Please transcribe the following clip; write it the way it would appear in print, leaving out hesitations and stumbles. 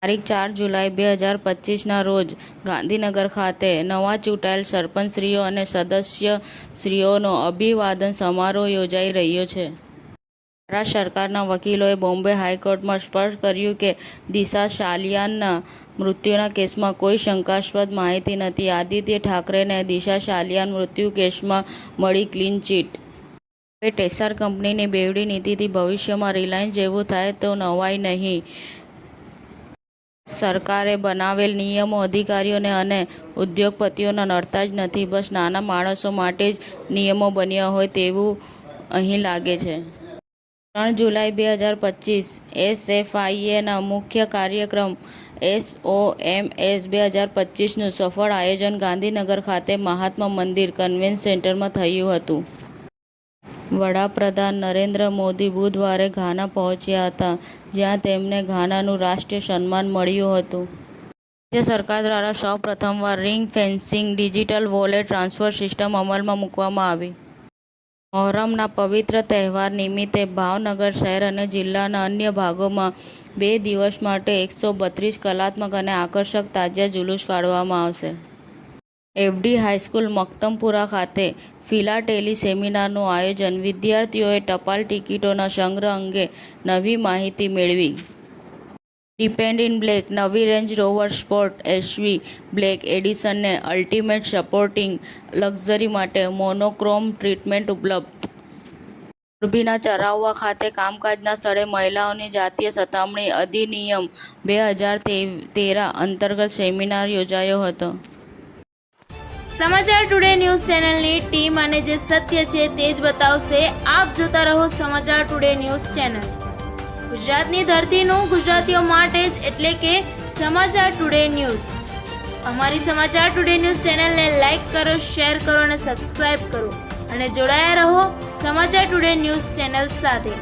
તારીખ 4 જુલાઈ 2025ના રોજ ગાંધીનગર ખાતે નવા ચૂંટાયેલ સરપંચશ્રીઓ અને સદસ્યશ્રીઓનો અભિવાદન સમારોહ યોજાઈ રહ્યો છે. મહારાષ્ટ્ર સરકારના વકીલોએ બોમ્બે હાઈકોર્ટમાં સ્પષ્ટ કર્યું કે દિશા સાલિયાનના મૃત્યુના કેસમાં કોઈ શંકાસ્પદ માહિતી નથી. આદિત્ય ઠાકરેને દિશા સાલિયાન મૃત્યુ કેસમાં મળી ક્લીન ચીટ. હવે ટેસર કંપનીની બેવડી નીતિથી ભવિષ્યમાં રિલાયન્સ જેવું થાય તો નવાઈ નહીં. સરકારે બનાવેલ નિયમો અધિકારીઓને અને ઉદ્યોગપતિઓને નડતા જ નથી. બસ નાના માણસો માટે જ નિયમો બન્યા હોય તેવું અહીં લાગે છે. 3 જુલાઈ 2025 એસએફઆઈએના મુખ્ય કાર્યક્રમ SOMS 2025નું સફળ આયોજન ગાંધીનગર ખાતે મહાત્મા મંદિર કન્વેન્શન સેન્ટરમાં થયું હતું. વડાપ્રધાન નરેન્દ્ર મોદી બુધવારે ઘાના પહોંચ્યા હતા, જ્યાં તેમને ઘાનાનું રાષ્ટ્રીય સન્માન મળ્યું હતું. રાજ્ય સરકાર દ્વારા સૌ પ્રથમવાર ring fencing digital wallet transfer system અમલમાં મૂકવામાં આવી. મહોરમના પવિત્ર તહેવાર નિમિત્તે ભાવનગર શહેર અને જિલ્લાના અન્ય ભાગોમાં 2 દિવસ માટે 132 કલાત્મક અને આકર્ષક તાજિયા જુલુસ કાઢવામાં આવશે. FD હાઈસ્કૂલ મક્તમપુરા ખાતે ફિલાટેલી સેમિનારનું આયોજન. વિદ્યાર્થીઓએ ટપાલ ટિકિટોના સંગ્રહ અંગે નવી માહિતી મેળવી. ડિપેન્ડ ઇન બ્લેક નવી Range Rover Sport SV black એડિશનને અલ્ટિમેટ સ્પોર્ટિંગ લક્ઝરી માટે મોનોક્રોમ ટ્રીટમેન્ટ ઉપલબ્ધ. મોરબીના ચરાઉવા ખાતે કામકાજના સ્થળે મહિલાઓની જાતીય સતામણી અધિનિયમ 2013 અંતર્ગત સેમિનાર યોજાયો હતો. સમાચાર ટુડે ન્યૂઝ ચેનલની ટીમ અને જે સત્ય છે તે જ બતાવશે. આપ જોતા રહો સમાચાર ટુડે ન્યૂઝ ચેનલ. ગુજરાતની ધરતીનું ગુજરાતીઓ માટે જ, એટલે કે સમાચાર ટુડે ન્યૂઝ. અમારી સમાચાર ટુડે ન્યૂઝ ચેનલને લાઈક કરો, શેર કરો અને સબસ્ક્રાઇબ કરો અને જોડાયા રહો સમાચાર ટુડે ન્યૂઝ ચેનલ સાથે.